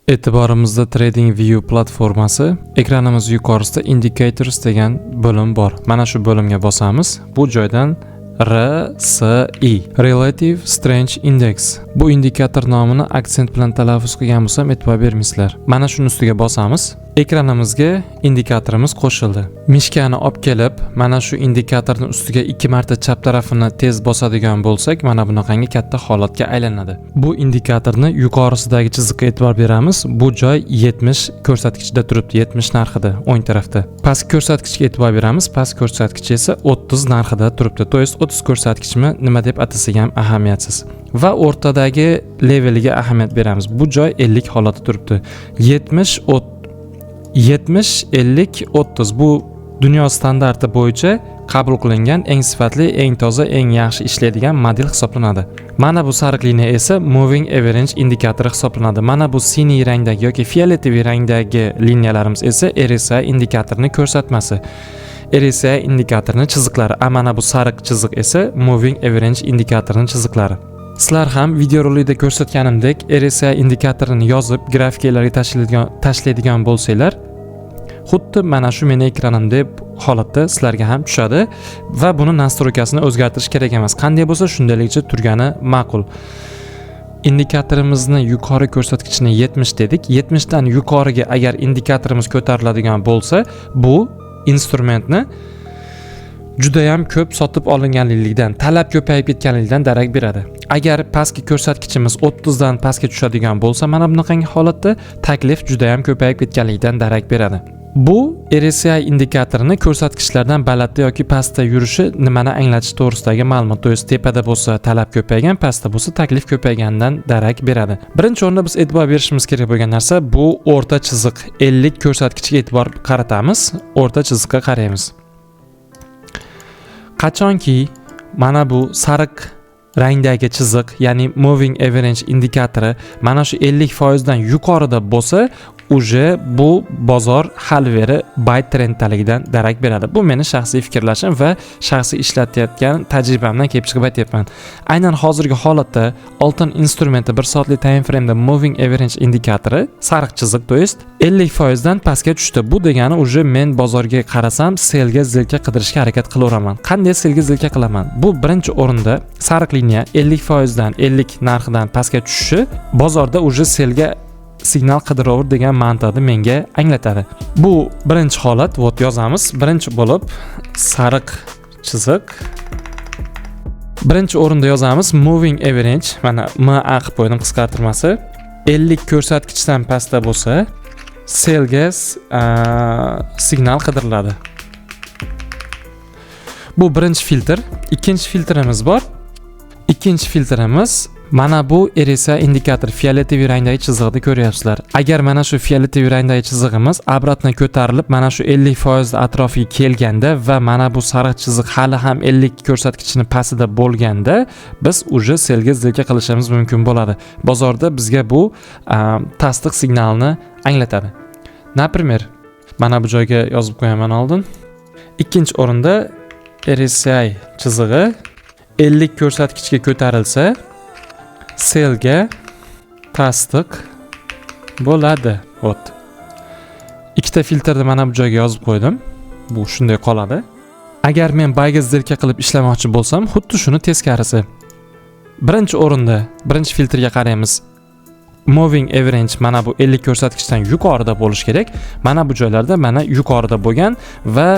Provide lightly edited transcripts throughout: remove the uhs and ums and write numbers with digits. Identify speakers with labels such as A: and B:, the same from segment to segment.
A: E'tiborimizda TradingView platformasi ekranimiz yuqorisida Indicators degan bo'lim bor. Mana shu bo'limga bosamiz. Bu joydan RSI Relative Strength Index. Bu indikator nomini aksent bilan talaffuz qilgan bo'lsam e'tibor bermaysizlar. Mana shuni ustiga bosamiz. Ekranimizga indikatorimiz qo'shildi. Mishkani olib kelib, mana shu indikatorning ustiga 2 marta chap tarafini tez bosadigan bo'lsak, mana bunaqangi katta holatga aylanadi. Bu indikatorni yuqorisidagi chiziqqa e'tibor beramiz. Bu joy 70 ko'rsatkichida turibdi, 70 narxida, o'ng tarafda. Past ko'rsatkichga e'tibor beramiz. Past ko'rsatkich esa 30 narxida turibdi. To есть 30 ko'rsatkichmi nima deb atasak ham ahamiyatsiz. Va o'rtadagi leveliga ahamiyat beramiz. Bu joy 50 holatda turibdi. 70 50 30 bu dunyo standarti bo'yicha qabul qilingan eng sifatli, eng toza, eng yaxshi ishlaydigan model hisoblanadi. Mana bu sariq liniya esa moving average indikatori hisoblanadi. Mana bu siniy rangdagi yoki fioletoviy rangdagi liniyalarimiz esa RSI indikatorining ko'rsatmasi. RSI indikatorining chiziqlari, mana bu sariq chiziq esa moving average indikatorining chiziqlari. Sizlar ham videorolikda ko'rsatganimdek RSI indikatorini yozib grafikalarga tashlaydigan bo'lsanglar, xuddi mana shu meni ekranimdek holatda sizlarga ham tushadi va buni nastroykasini o'zgartirish kerak emas. Qanday bo'lsa shundayligicha turgani ma'qul. Indikatorimizni yuqori ko'rsatkichini 70 dedik. 70 dan yuqoriga agar indikatorimiz ko'tariladigan bo'lsa, bu instrumentni juda ham ko'p sotib olinganligidan, talab ko'payib ketganligidan darak beradi. Agar pastki ko'rsatkichimiz 30 dan pastga tushadigan bo'lsa, mana bunaqangi holatda taklif juda ham ko'payib ketganligidan darak beradi. Bu RSI indikatorini ko'rsatkichlardan balandda yoki pastda yurishi nimani anglatish to'g'risidagi ma'lumot. To есть tepada bo'lsa talab ko'paygan, pastda bo'lsa taklif ko'payganidan darak beradi. Birinchi o'rinda biz e'tibor berishimiz kerak bo'lgan narsa bu o'rta chiziq 50 ko'rsatkichga e'tibor qaratamiz. O'rta chiziqqa qaraymiz. Qachonki mana bu sariq rangdagi chiziq, ya'ni moving average indikatori mana shu 50% dan yuqorida bo'lsa, uje bu bozor halveri buy trenddaligidan darak beradi. Bu meni shaxsiy fikrlashim va shaxsiy ishlatayotgan tajribamdan kelib chiqib aytyapman. Aynan hozirgi holatda oltin instrumenti 1 soatlik time frame da moving average indikatori sariq chiziq, to есть 50% dan pastga tushdi. Bu degani uje men bozorga qarasam selga zilka qidirishga harakat qilaveraman. Qanday selga zilka qilaman? Bu birinchi o'rinda sariq liniya 50% dan 50 narxidan pastga tushishi bozorda uje selga signal qidiraver degan ma'noda menga anglatadi. Bu birinchi holat, vot yozamiz. Birinchi bo'lib sariq chiziq. Birinchi o'rinda yozamiz moving average, mana MA qilib qo'ydim qisqartirmasi. 50 ko'rsatkichdan pastda bo'lsa, selga signal qidiriladi. Bu birinchi filtr. Ikkinchi filtrimiz bor. Ikkinchi filtrimiz mana bu RSI indikator fioletoviy rangdagi chiziqni ko'ryapsizlar. Agar mana shu fioletoviy rangdagi chizig'imiz obratno ko'tarilib, mana shu 50% atrofiga kelganda va mana bu sariq chiziq hali ham 50 ko'rsatkichini pastida bo'lganda, biz uje selga zilka qilishimiz mumkin bo'ladi. Bozorda bizga bu tasdiq signalini anglatadi. Например, mana bu joyga yozib qo'yaman oldin. Ikkinchi o'rinda RSI chizig'i 50 ko'rsatkichga ko'tarilsa, selga tasdiq bo'ladi. Ot. Ikkita filtrni mana bu joyga yozib qo'ydim. Bu shunday qoladi. Agar men buyga zilka qilib ishlamoqchi bo'lsam, xuddi shuni teskarisi. Birinchi o'rinda, birinchi filtrga qaraymiz. Moving average mana bu 50 ko'rsatkichdan yuqorida bo'lish kerak. Mana bu joylarda mana yuqorida bo'lgan va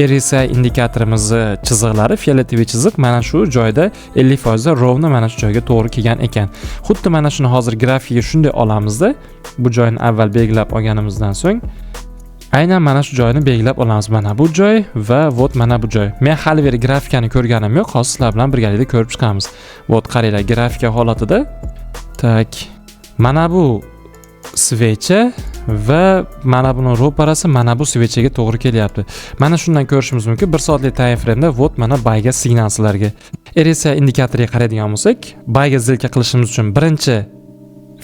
A: RSI indikatorimizni chiziqlari, fioletoviy chiziq mana shu joyda 50% rovna mana shu joyga to'g'ri kelgan ekan. Xuddi mana shuni hozir grafikaga shunday olamizda, bu joyni avval belgilab olganimizdan so'ng aynan mana shu joyni belgilab olamiz. Mana bu joy va vot mana bu joy. Men hali beri grafikani ko'rganim yo'q, hozir sizlar bilan birgalikda ko'rib chiqamiz. Vot qaranglar, grafika holatida tak mana bu svecha va mana buni ro'parasi mana bu svechaga to'g'ri kelyapti. Mana shundan ko'rishimiz mumkin. 1 soatlik time frame da vot mana buyga signal sizlarga. RSI indikatoriga qaraydigan bo'lsak, buyga zilka qilishimiz uchun birinchi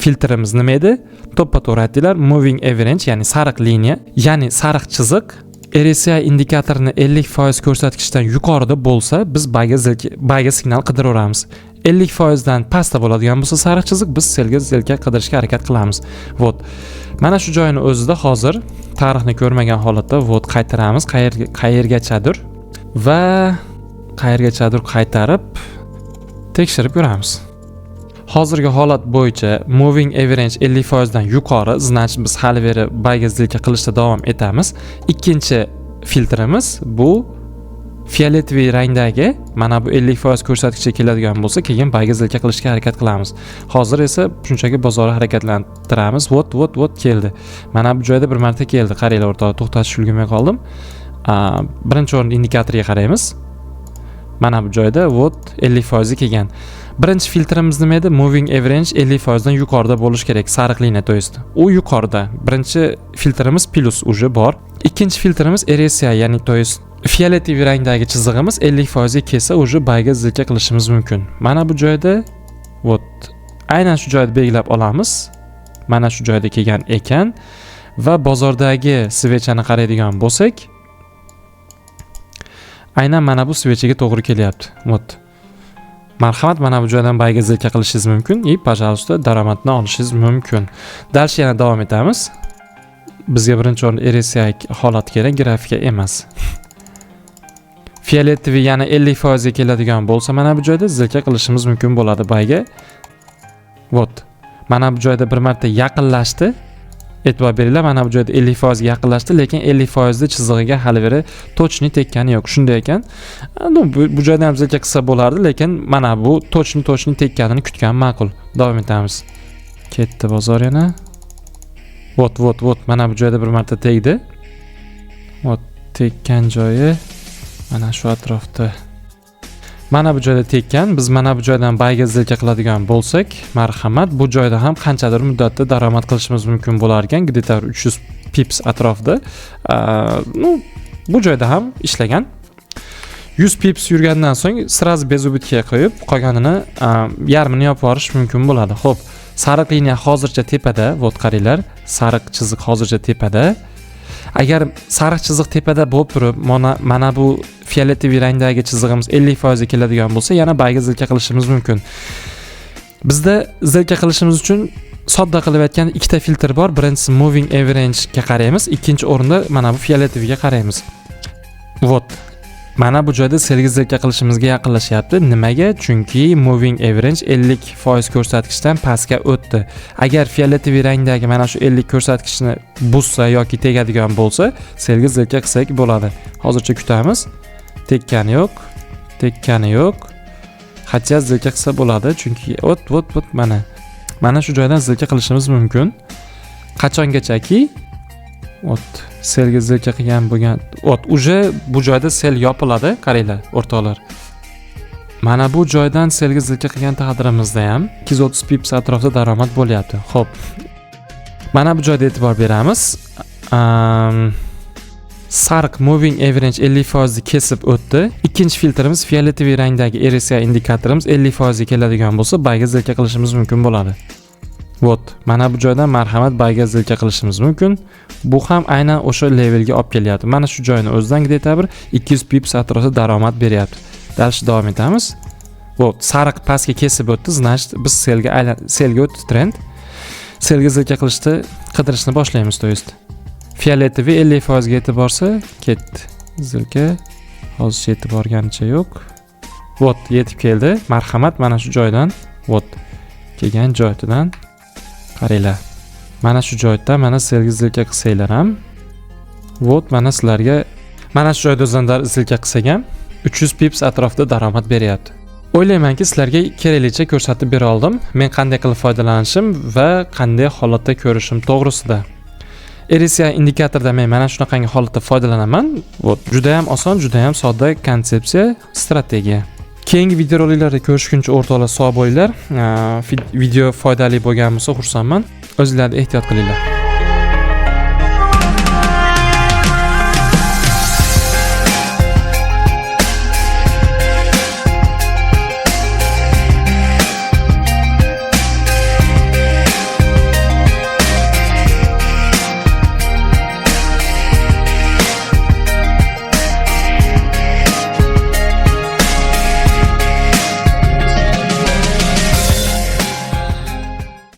A: filtrimiz nima edi? To'ppa-to'g'ri aytdilar, moving average, ya'ni sariq liniya, ya'ni sariq chiziq RSI indikatorini 50% ko'rsatkichdan yuqorida bo'lsa, biz buyga signal qidiraveramiz. 50% dan pastda bo'ladigan bo'lsa sariq chiziq, biz selga zilka qidirishga harakat qilamiz. Vot. Mana shu joyini o'zida hozir tarixni ko'rmagan holatda vot qaytaramiz, qayergachadir va qayergachadir qaytarib tekshirib ko'ramiz. Hozirgi holat bo'yicha moving average 50% dan yuqori, значит biz hali beri bayga zilka qilishda davom etamiz. Ikkinchi filtrimiz bu fioletoviy rangdagi, mana bu 50% ko'rsatkichga keladigan bo'lsa, keyin bayga zilka qilishga harakat qilamiz. Hozir esa shunchaki bozorni harakatlantiramiz. Vot keldi. Mana bu joyda bir marta keldi. Qaranglar, o'rtoqlar, to'xtatish ulgurmay qoldim. Birinchi o'rin indikatorga qaraymiz. Mana bu joyda vot 50% kelgan. Birinchi filtrimiz nima edi? Moving average 50% dan yuqorida bo'lish kerak, sariq liniya to'yisdi. U yuqorida. Birinchi filtrimiz plus uje bor. Ikkinchi filtrimiz RSI, ya'ni to'yist fioletoviy rangdagi chizig'imiz 50% kelsa uje bayga zilka qilishimiz mumkin. Mana bu joyda vot aynan shu joyda belgilab olamiz. Mana shu joyda kelgan ekan va bozordagi svechani qaraydigan bo'lsak, aynan mana bu svechaga to'g'ri kelyapti. Vot. Marhamat, mana bu joydan bayga zilka qilishingiz mumkin. Пожалуйста, daromadni olishingiz mumkin. Dals yana davom etamiz. Bizga birinchi o'rin RSI holat kerak, grafika emas. Fioletoviy yana 50% keladigan bo'lsa, mana bu joyda zilka qilishimiz mumkin bo'ladi bayga. Vot. Mana bu joyda bir marta yaqinlashdi. E'tibor beringlar, mana bu joyda 50% ga yaqinlashdi, lekin 50% chizig'iga hali beri точный tekkani yo'q. Shunday ekan, bu joydan ham zilka qilsa bo'lardi, lekin mana bu точный tekkanini kutgan ma'qul. Davom etamiz. Ketdi bozor yana. Vot. Mana bu joyda bir marta tegdi. Vot, tekkan joyi mana shu atrofda. Mana bu joyda tekkan. Biz mana bu joydan bayga zilka qiladigan bo'lsak, marhamat, bu joyda ham qanchadir muddatda daromad qilishimiz mumkin bo'lar ekan, где-то 300 pips atrofida. Bu joyda ham ishlagan. 100 pips yurgandan so'ng sразу bez ubitga qo'yib, qolganini yarmini yopib yuborish mumkin bo'ladi. Xo'p, sariq liniya hozircha tepada, vot qaranglar, sariq chiziq hozircha tepada. Agar sariq chiziq tepada bo'lib turib, mana bu fioletoviy rangdagi chizig'imiz 50% keladigan bo'lsa, yana bayga zilka qilishimiz mumkin. Bizda zilka qilishimiz uchun sodda qilib aytganda ikkita filtr bor. Birinchisi moving average ga qaraymiz, ikkinchi o'rinda mana bu fioletoviy qaraymiz. Vot. Mana bu joyda selga zilka qilishimizga yaqinlashyapti. Nimaga? Chunki moving average 50% ko'rsatkichdan pastga o'tdi. Agar fioletoviy rangdagi mana shu 50 ko'rsatkichni buzsa yoki tegadigan bo'lsa, selga zilka qilsak bo'ladi. Hozircha kutamiz. Tekkani yo'q. Hatcha zilka qilsa bo'ladi, chunki vot mana shu joydan zilka qilishimiz mumkin. Qachongachaki? Selga zilka qilgan bo'lgan. Uje bu joyda sel yopiladi, qaranglar, o'rtoqlar. Mana bu joydan selga zilka qilgan taqdirimizda ham 230 pips atrofida daromad bo'lyapti. Xo'p. Mana bu joyda e'tibor beramiz. Sariq moving average 50% kesib o'tdi. Ikkinchi filtrimiz fioletoviy rangdagi RSI indikatorimiz 50% keladigan bo'lsa, bayga zilka qilishimiz mumkin bo'ladi. Vot, mana bu joydan marhamat bayga zilka qilishimiz mumkin. Bu ham aynan o'sha levelga olib kelyapti. Mana shu joyini o'zidan где-то bir 200 pips atrofida daromad beryapti. Dals davom etamiz. Vot, sariq pastga kesib o'tdi, значит biz selga o'tdi trend. Selga zilka qidirishni boshlaymiz, to'yist. Fioletoviy 50% ga yetib borsa, ketdi. Zilka hozircha yetib borganicha yo'q. Vot, yetib keldi. Marhamat, mana shu joydan, vot, kelgan joydan qaranglar. Mana shu joyda mana selga zilka qilsanglar ham, vot, mana sizlarga mana shu joyda o'zdan zilka qilsak ham 300 pips atrofida daromad beryapti. O'ylaymanki, sizlarga keraklicha ko'rsatib bera oldim. Men qanday qilib foydalanishim va qanday holatda ko'rishim to'g'risida. RSI indikatorda men mana shunaqangi holatda foydalanaman. Vot, juda ham oson, juda ham sodda konsepsiya, strategiya. Keyingi videoroliklarda ko'rishguncha o'rtoqlar, sog' bo'linglar. Video foydali bo'lgan bo'lsa xursandman. O'zingizlarga ehtiyot qilinglar.